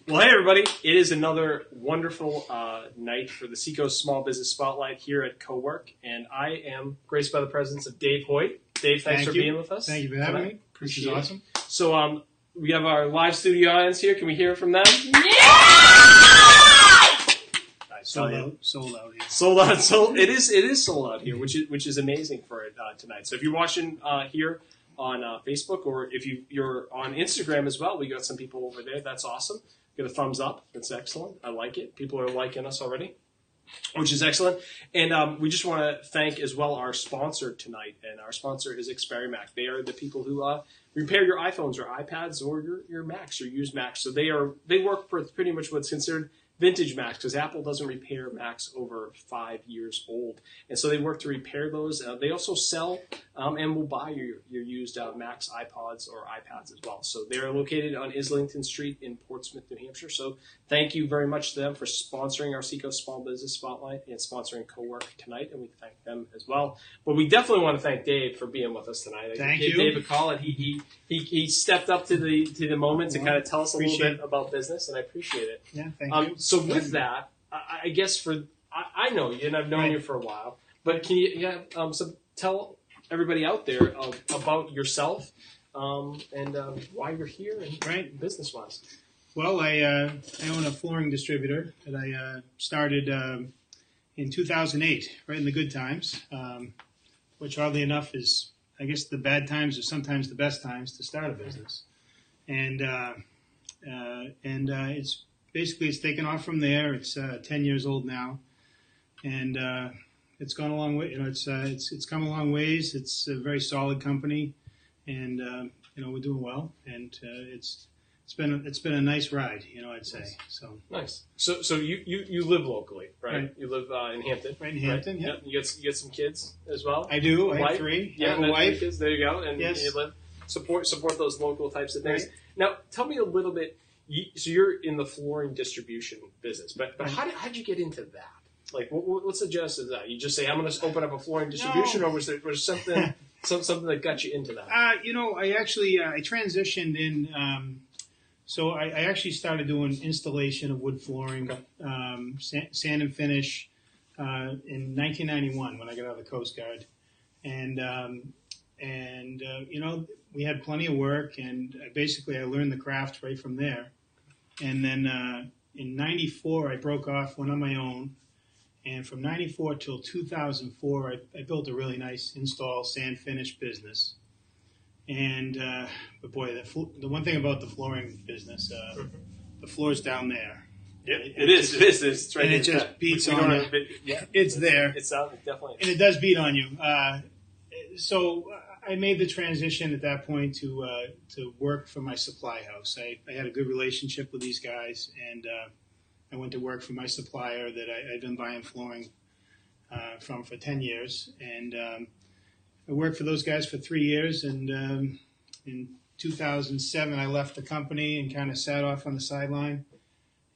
Well, hey, everybody. It is another wonderful night for the Seacoast Small Business Spotlight here at CoWERC, and I am graced by the presence of Dave Hoyt. Dave, thanks for being with us. Thank you for having me. Appreciate it. Awesome. So we have our live studio audience here. Can we hear from them? Yeah! Sold out here. Sold out. So it is sold out here, which is amazing for it tonight. So if you're watching here on Facebook, or if you're on Instagram as well, we got some people over there. That's awesome. Get a thumbs up. That's excellent. I like it. People are liking us already, which is excellent. And we just want to thank as well our sponsor tonight. And our sponsor is Xperimac. They are the people who repair your iPhones or iPads or your Macs or used Macs. So they work for pretty much what's considered vintage Macs, because Apple doesn't repair Macs over 5 years old. And so they work to repair those. They also sell and will buy your used Macs, iPods, or iPads as well. So they're located on Islington Street in Portsmouth, New Hampshire. So thank you very much to them for sponsoring our Seacoast Small Business Spotlight and sponsoring CoWERC tonight, and we thank them as well. But we definitely want to thank Dave for being with us tonight. Thank you. Dave a call, and he stepped up to the moment to kind of tell us a little bit about business, and I appreciate it. Yeah, thank you. So with that, I guess I know you, and I've known you for a while, but can you tell everybody out there about yourself and why you're here and business-wise? Well, I own a flooring distributor that I started in 2008, right in the good times, which oddly enough is, I guess, the bad times are sometimes the best times to start a business. And it's basically, it's taken off from there. It's 10 years old now, and it's gone a long way. It's come a long ways. It's a very solid company, and we're doing well. And it's been a nice ride, I'd say. So nice. So you live locally, right? You live in Hampton. Right in Hampton. Right? Yeah. You get some kids as well. I do. I have 3. Yeah, I have a wife. Kids. There you go. And yes. You live support those local types of things. Right. Now, tell me a little bit. So you're in the flooring distribution business, but how did you get into that? Like, what's the genesis of that? You just say, I'm going to open up a flooring distribution, or was there something something that got you into that? I actually I transitioned in. So I actually started doing installation of wood flooring, sand and finish, in 1991 when I got out of the Coast Guard, and we had plenty of work, and I learned the craft right from there. And then in 94, I broke off, went on my own. And from 94 till 2004, I built a really nice install sand finish business. And, but boy, the one thing about the flooring business, the floor's down there. Yeah, it is. It's right. And it just beats on you. It's there. It's out, definitely. And it does beat on you. So I made the transition at that point to work for my supply house. I had a good relationship with these guys, and I went to work for my supplier that I'd been buying flooring from for 10 years. And I worked for those guys for 3 years, and in 2007 I left the company and kind of sat off on the sideline.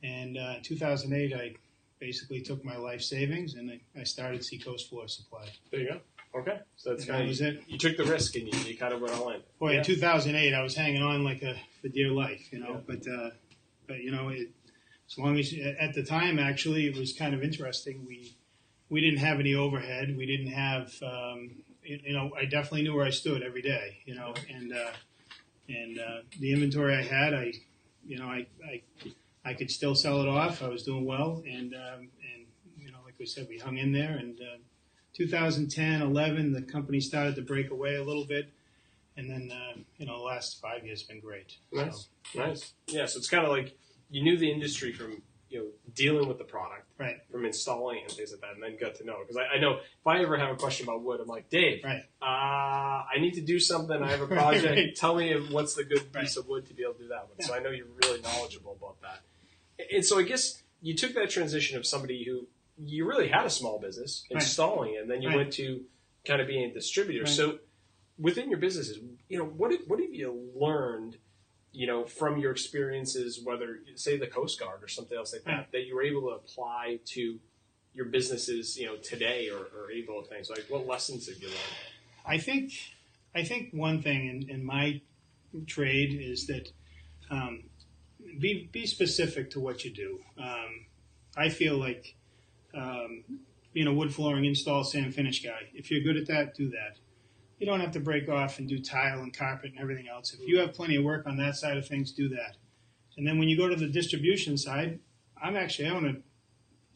And in 2008 I basically took my life savings and I started Seacoast Floor Supply. There you go. Okay, so that's that was it. You took the risk and you kind of went all in. Boy, in 2008, I was hanging on like for dear life, Yeah. But as long as at the time, actually, it was kind of interesting. We didn't have any overhead. We didn't have, I definitely knew where I stood every day, and the inventory I had, I could still sell it off. I was doing well, and like we said, we hung in there, and 2010, 11, the company started to break away a little bit, and then the last 5 years have been great. Nice, nice. Yeah, so it's kind of like you knew the industry from dealing with the product, right? From installing and things like that, and then got to know it. Because I know if I ever have a question about wood, I'm like, Dave, right? I need to do something. I have a project. Right. Tell me what's the good piece of wood to be able to do that with. Yeah. So I know you're really knowledgeable about that. And so I guess you took that transition of somebody who you really had a small business installing it, and then you went to kind of being a distributor. Right. So within your businesses, what have you learned, from your experiences, whether say the Coast Guard or something else like that, that you were able to apply to your businesses, today or able things? Like, what lessons have you learned? I think one thing in my trade is that be specific to what you do. I feel like being a wood flooring install, sand, finish guy, if you're good at that, do that. You don't have to break off and do tile and carpet and everything else. If you have plenty of work on that side of things, do that. And then when you go to the distribution side, I own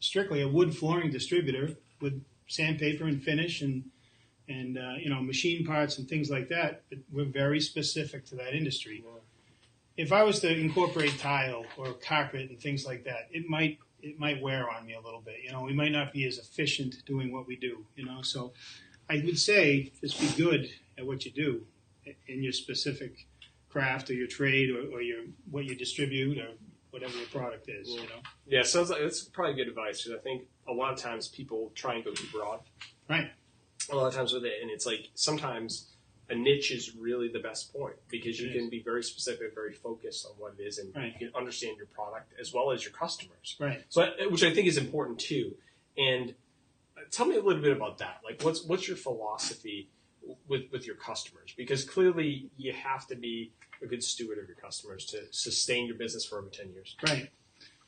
strictly a wood flooring distributor with sandpaper and finish and machine parts and things like that. But we're very specific to that industry. If I was to incorporate tile or carpet and things like that, it might wear on me a little bit. We might not be as efficient doing what we do. So I would say just be good at what you do in your specific craft or your trade or what you distribute or whatever your product is. Yeah, sounds like that's probably good advice, because I think a lot of times people try and go too broad. Right. A lot of times with it, and it's like sometimes a niche is really the best point, because you can be very specific, very focused on what it is, and you can understand your product as well as your customers. Right. So, which I think is important too. And tell me a little bit about that. Like, what's your philosophy with your customers? Because clearly you have to be a good steward of your customers to sustain your business for over 10 years. Right.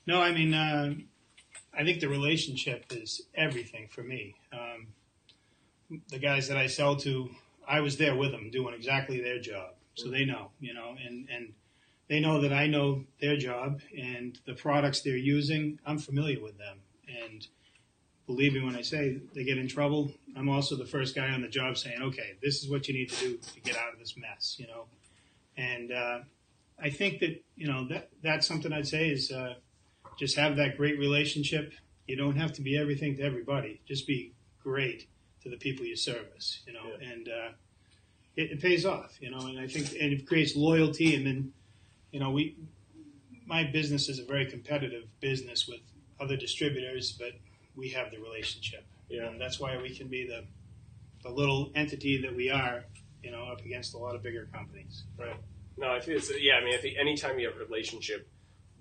No, I mean, I think the relationship is everything for me. The guys that I sell to, I was there with them doing exactly their job. So they know, and they know that I know their job, and the products they're using, I'm familiar with them. And believe me when I say they get in trouble, I'm also the first guy on the job saying, okay, this is what you need to do to get out of this mess, And I think that, that's something I'd say is just have that great relationship. You don't have to be everything to everybody. Just be great to the people you service, and it pays off, and I think, and it creates loyalty. And then, my business is a very competitive business with other distributors, but we have the relationship. And that's why we can be the little entity that we are, up against a lot of bigger companies. Right. No, I think I think anytime you have a relationship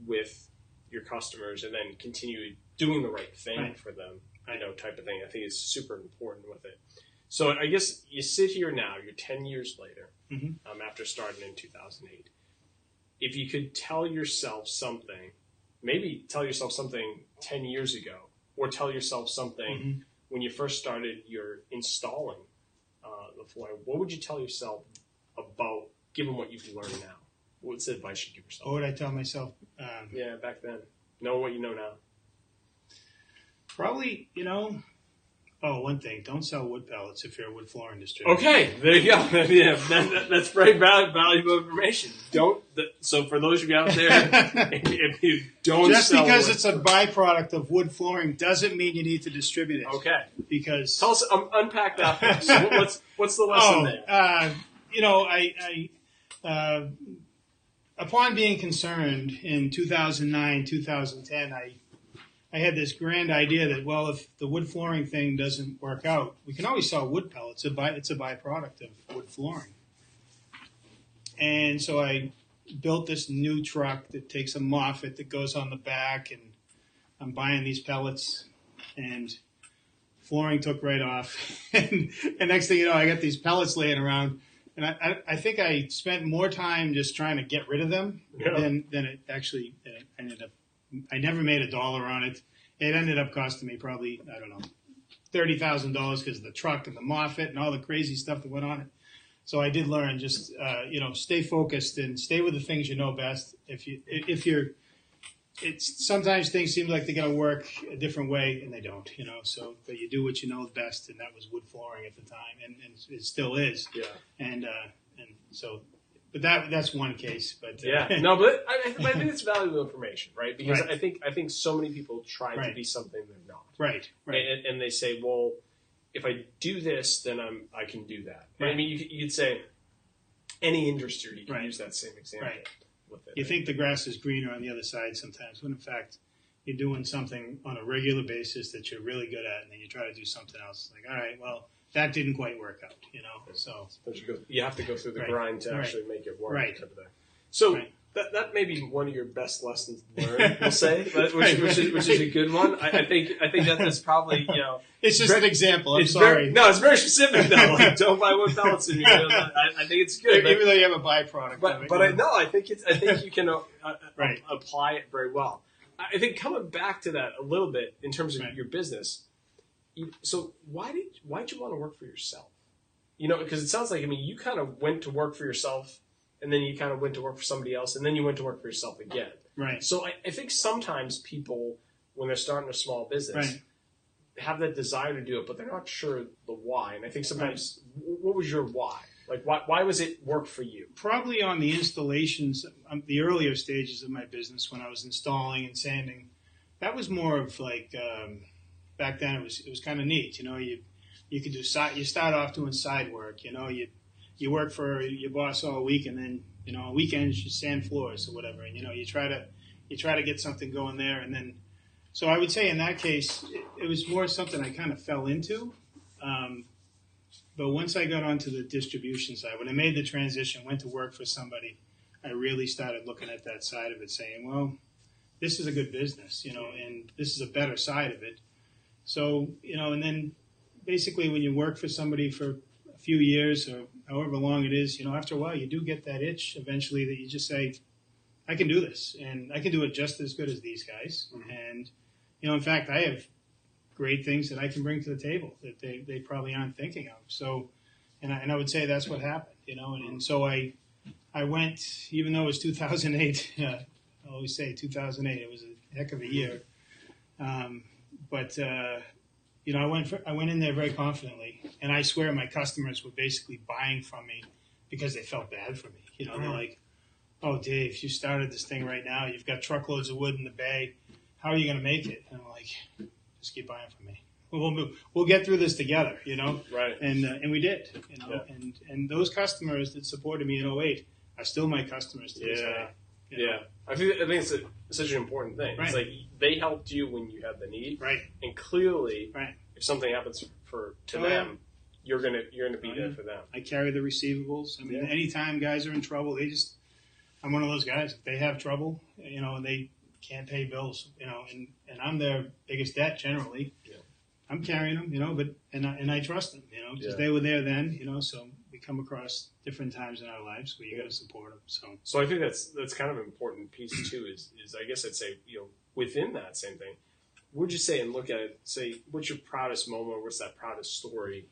with your customers and then continue doing the right thing for them, type of thing, I think is super important with it. So I guess you sit here now, you're 10 years later, after starting in 2008. If you could tell yourself something, maybe tell yourself something 10 years ago, or tell yourself something when you first started your installing the flooring, what would you tell yourself about, given what you've learned now? What's the advice you give yourself? What would I tell myself? Back then. Know what you know now. Probably, one thing, don't sell wood pellets if you're a wood flooring distributor. Okay, there you go. That's very valuable information. So for those of you out there, if you don't just sell because wood, it's a byproduct of wood flooring doesn't mean you need to distribute it. Okay. Because tell us, unpack that for us. So what's the lesson there? Upon being concerned in 2009, 2010, I had this grand idea that, well, if the wood flooring thing doesn't work out, we can always sell wood pellets. It's a byproduct of wood flooring. And so I built this new truck that takes a Moffett that goes on the back, and I'm buying these pellets, and flooring took right off. And next thing you know, I got these pellets laying around. And I think I spent more time just trying to get rid of them than it actually ended up. I never made $1 on it. It ended up costing me probably, $30,000 because of the truck and the Moffett and all the crazy stuff that went on it. So I did learn just, stay focused and stay with the things you know best. Sometimes things seem like they're going to work a different way, and they don't, but you do what you know best, and that was wood flooring at the time, and it still is. Yeah. And so, but that's one case. But but I think it's valuable information, right? Because I think so many people try to be something they're not. Right. And they say, well, if I do this, then I can do that. Right. I mean, you'd say any industry, you can use that same example. Right. You think the grass is greener on the other side sometimes, when in fact you're doing something on a regular basis that you're really good at, and then you try to do something else. Like, all right, well, that didn't quite work out, So you have to go through the grind to actually make it work. Right. So That may be one of your best lessons learned, we'll say, which is a good one. I think that's probably, It's just an example. I'm sorry. It's very specific though. Like, don't buy wood pellets. I think it's good. Even though you have a byproduct. I think you can apply it very well. I think coming back to that a little bit in terms of your business. So why'd you want to work for yourself? Because it sounds like you kind of went to work for yourself. And then you kind of went to work for somebody else, and then you went to work for yourself again. Right. So I think sometimes people, when they're starting a small business, have that desire to do it, but they're not sure the why. And I think sometimes, what was your why? Like, why was it work for you? Probably on the installations, the earlier stages of my business, when I was installing and sanding, that was more of like, back then it was kind of neat. You could do you start off doing side work. You work for your boss all week, and then on weekends you sand floors or whatever, and you try to get something going there, and then so I would say in that case it was more something I kind of fell into, but once I got onto the distribution side, when I made the transition, went to work for somebody, I really started looking at that side of it, saying, well, this is a good business, and this is a better side of it. So and then basically when you work for somebody for a few years or however long it is, after a while you do get that itch eventually that you just say, I can do this, and I can do it just as good as these guys. Mm-hmm. And, in fact, I have great things that I can bring to the table that they probably aren't thinking of. So, and I would say that's what happened, and so I went, even though it was 2008, I always say 2008, it was a heck of a year. I went in there very confidently, and I swear my customers were basically buying from me because they felt bad for me. They're like, "Oh, Dave, you started this thing right now. You've got truckloads of wood in the bay. How are you going to make it?" And I'm like, "Just keep buying from me. We'll get through this together." Right. And we did. And those customers that supported me in 2008 are still my customers to this day. Yeah. I think it's such an important thing. Right. It's like they helped you when you had the need, right? And clearly, if something happens to them, you're gonna be there for them. I carry the receivables. Anytime guys are in trouble, I'm one of those guys. If they have trouble, and they can't pay bills, and I'm their biggest debt generally. Yeah. I'm carrying them, but I trust them, because they were there then, so we come across different times in our lives where you got to support them. So I think that's kind of an important piece too. Is I guess I'd say within that same thing, would you say and look at it, say what's your proudest moment? Or what's that proudest story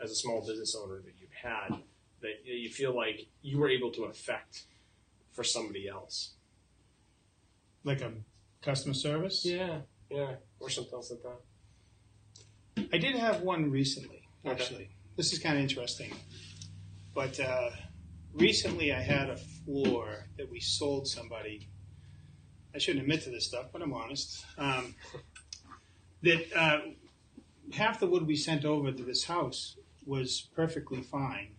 as a small business owner that you've had that you feel like you were able to affect for somebody else? Like a customer service? Yeah, or something else like that. I did have one recently, actually. Okay. This is kind of interesting. But recently I had a floor that we sold somebody. I shouldn't admit to this stuff, but I'm honest. That half the wood we sent over to this house was perfectly fine.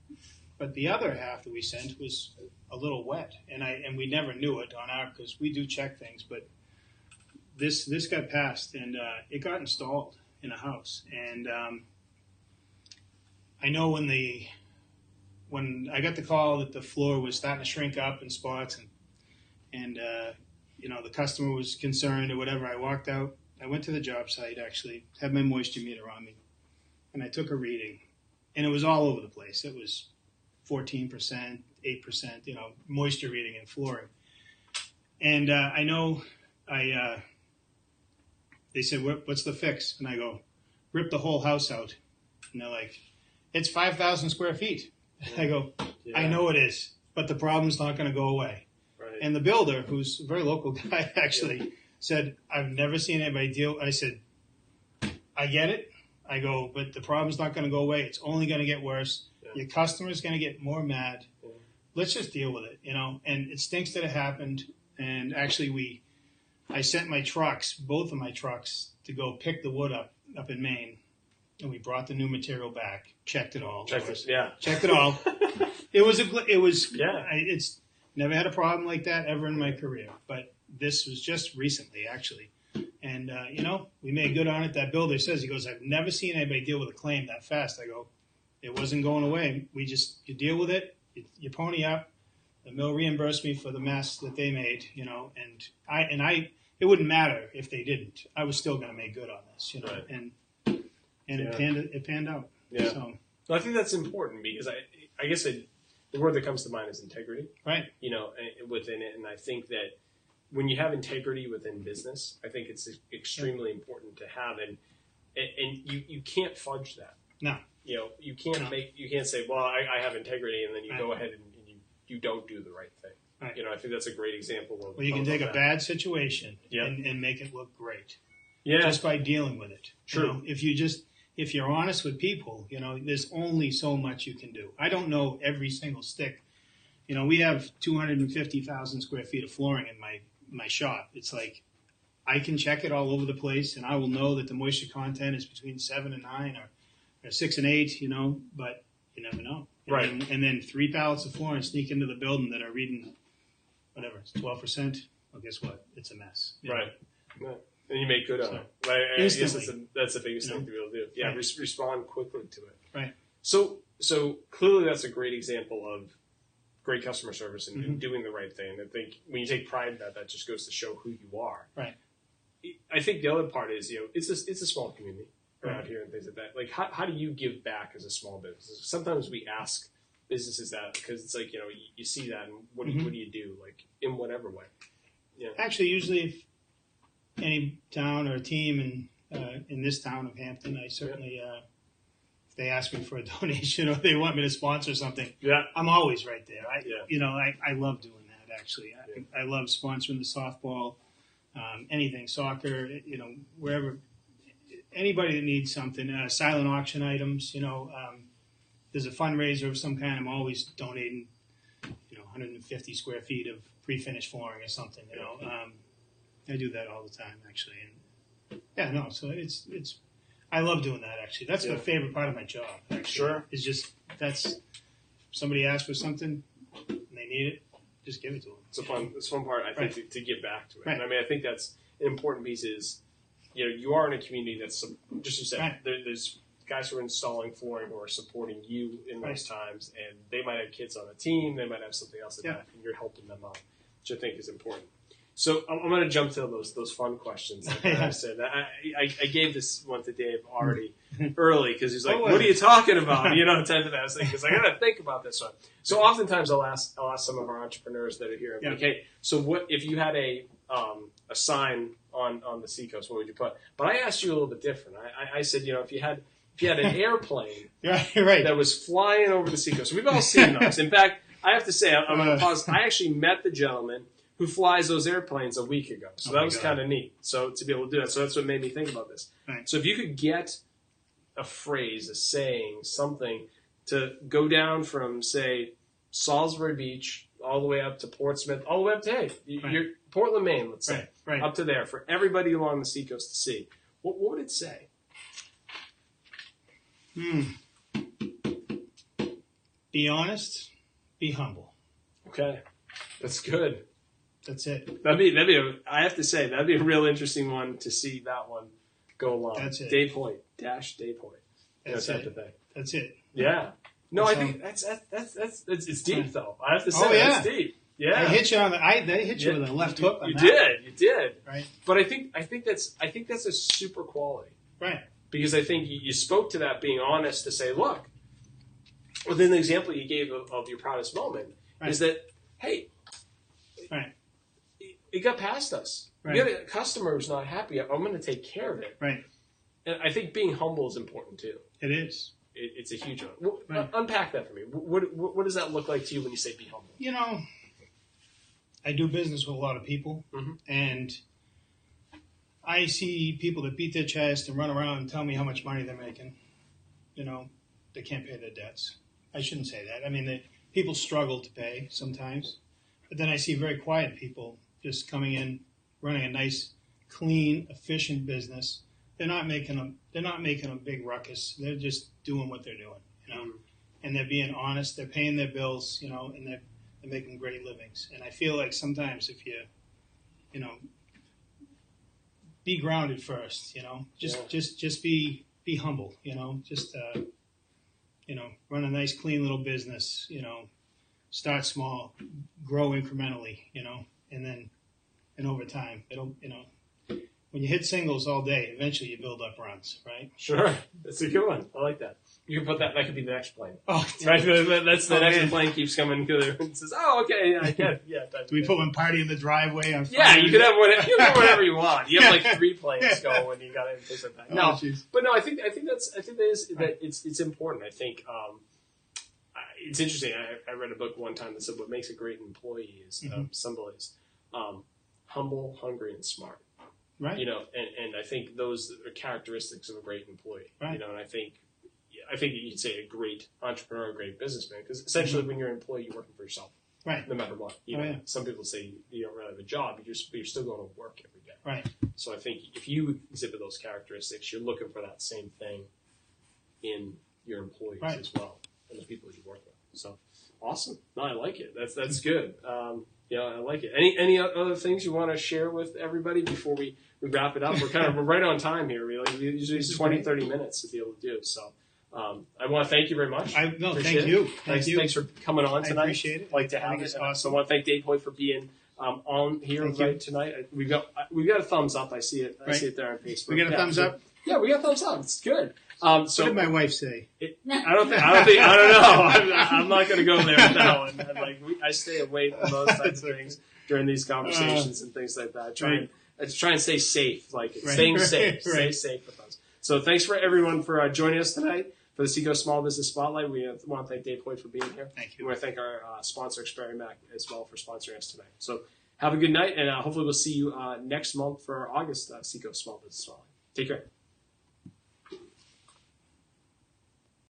But the other half that we sent was a little wet. And we never knew it because we do check things. But this got passed, and it got installed in a house. And I know when I got the call that the floor was starting to shrink up in spots, and the customer was concerned or whatever, I walked out. I went to the job site, actually, had my moisture meter on me, and I took a reading. And it was all over the place. It was 14%, 8%, moisture reading in flooring. And I know they said, what's the fix? And I go, rip the whole house out. And they're like, it's 5,000 square feet. I go, I know it is, but the problem's not going to go away. Right. And the builder, who's a very local guy, actually said, I've never seen anybody deal. I said, I get it. I go, but the problem's not going to go away. It's only going to get worse. Yeah. Your customer's going to get more mad. Yeah. Let's just deal with it, And it stinks that it happened. And actually, I sent my trucks, both of my trucks, to go pick the wood up in Maine. And we brought the new material back, checked it all. Checked it all. It's never had a problem like that ever in my career. But this was just recently, actually. And, we made good on it. That builder says, he goes, I've never seen anybody deal with a claim that fast. I go, it wasn't going away. You deal with it, you pony up, The mill reimbursed me for the mess that they made, and it wouldn't matter if they didn't. I was still going to make good on this, Right. and it panned out. Yeah. So, I think that's important because I guess the word that comes to mind is integrity. right. Within it, and I think that when you have integrity within business, I think it's extremely important to have, and you can't fudge that. No. You can't say, well, I have integrity, and then you go ahead and you don't do the right thing. Right. I think that's a great example. Well, you can take a bad situation Yep. and make it look great. Yeah. Just by dealing with it. True. If you're honest with people, there's only so much you can do. I don't know every single stick. We have 250,000 square feet of flooring in my shop. It's like I can check it all over the place, and I will know that the moisture content is between 7 and 9 or 6 and 8, but you never know. Right. And then 3 pallets of flooring sneak into the building that are reading, whatever, it's 12%. Well, guess what? It's a mess. Right. Right. And you make good on it. Right? I guess that's the biggest thing to be able to do. Yeah, Right. Respond quickly to it. Right. So clearly that's a great example of great customer service and doing the right thing. I think when you take pride in that just goes to show who you are. Right. I think the other part is, it's a small community around here and things like that. Like, how do you give back as a small business? Sometimes we ask businesses that because it's like, you see that and what do you do? Like, in whatever way. Yeah. Actually, usually if any town or team in this town of Hampton, I certainly, if they ask me for a donation or they want me to sponsor something, I'm always right there. I love doing that, actually. I love sponsoring the softball, anything, soccer, wherever. Anybody that needs something, silent auction items, there's a fundraiser of some kind, I'm always donating, 150 square feet of pre-finished flooring or something, I do that all the time, actually. And so it's I love doing that, actually. That's my favorite part of my job, actually. Sure. It's just, somebody asks for something and they need it, just give it to them. It's a fun part, I think, to give back to it. Right. And I think that's an important piece is, you are in a community that's, just as you said, Right. there's guys who are installing flooring who are supporting you in those times, and they might have kids on a team, they might have something else and you're helping them out, which I think is important. So I'm going to jump to those fun questions. Like I said, I gave this one to Dave already early because he's like, "What are you talking about?" Type of that. I was like, "I got to think about this one." So oftentimes I'll ask some of our entrepreneurs that are here, like, "Hey, so what if you had a sign on the Seacoast? What would you put?" But I asked you a little bit different. I said, if you had an airplane that was flying over the Seacoast, we've all seen those. In fact, I have to say, I'm going to pause. I actually met the gentleman who flies those airplanes a week ago. So that was kind of neat. So to be able to do that. So that's what made me think about this. Right. So if you could get a phrase, a saying, something to go down from, say, Salisbury Beach all the way up to Portsmouth, all the way up to, you're Portland, Maine, let's say, up to there, for everybody along the Seacoast to see, what would it say? Be honest, be humble. Okay. That's good. That's it. I have to say, that'd be a real interesting one to see that one go along. That's it. Dave Hoyt, Dave Hoyt. That's it. That's it. Yeah. No, I think that's it's deep though. I have to say that's deep. Yeah. I hit you they hit you with a left hook. You did. Right. But I think that's a super quality. Right. Because I think you spoke to that being honest to say, look, within the example you gave of your proudest moment is that, hey, it got past us. Right. You got a customer who's not happy. I'm going to take care of it. Right. And I think being humble is important too. It is. It's a huge one. Unpack that for me. What does that look like to you when you say be humble? I do business with a lot of people, and I see people that beat their chest and run around and tell me how much money they're making. They can't pay their debts. I shouldn't say that. I mean, people struggle to pay sometimes, but then I see very quiet people just coming in, running a nice, clean, efficient business. They're not making a big ruckus. They're just doing what they're doing, and they're being honest. They're paying their bills, and they're making great livings. And I feel like sometimes if you, be grounded first, just be humble, run a nice, clean little business, start small, grow incrementally, and over time, when you hit singles all day, eventually you build up runs, right? Sure. That's a good one. I like that. You can put that could be the next plane. Oh, right? That's the next plane keeps coming through and says, oh, okay, yeah, I get it. Yeah. Do we put one party in the driveway on Friday? Yeah, you can have whatever you want. You have like 3 planes go and you got to things like that. No, but no, I think it's important. I think it's interesting. I read a book one time that said what makes a great employee is somebody is humble, hungry, and smart. Right. And I think those are characteristics of a great employee. Right. And I think you'd say a great entrepreneur, a great businessman, because essentially when you're an employee, you're working for yourself. Right. No matter what. Some people say you don't really have a job, but you're still going to work every day. Right. So I think if you exhibit those characteristics, you're looking for that same thing in your employees as well, and the people you work with. So awesome. No, I like it. That's good. I like it. Any other things you want to share with everybody before we wrap it up? We're right on time here. We usually 20, 30 minutes to be able to do. So I want to thank you very much. Thank you. Thanks for coming on tonight. I appreciate it. Like to have it. Awesome. So I want to thank Dave Hoyt for being on here tonight. We've got a thumbs up. I see it. I see it there on Facebook. We got a thumbs up. Yeah, we got thumbs up. It's good. What did my wife say? I don't know. I'm not going to go there with that one. I stay away from those types of things during these conversations and things like that. Try and stay safe, staying safe. Stay safe with us. So thanks for everyone for joining us tonight for the Seacoast Small Business Spotlight. We want to thank Dave Hoyt for being here. Thank you. We want to thank our sponsor, Experiment as well, for sponsoring us tonight. So have a good night, and hopefully we'll see you next month for our August Seacoast Small Business Spotlight. Take care.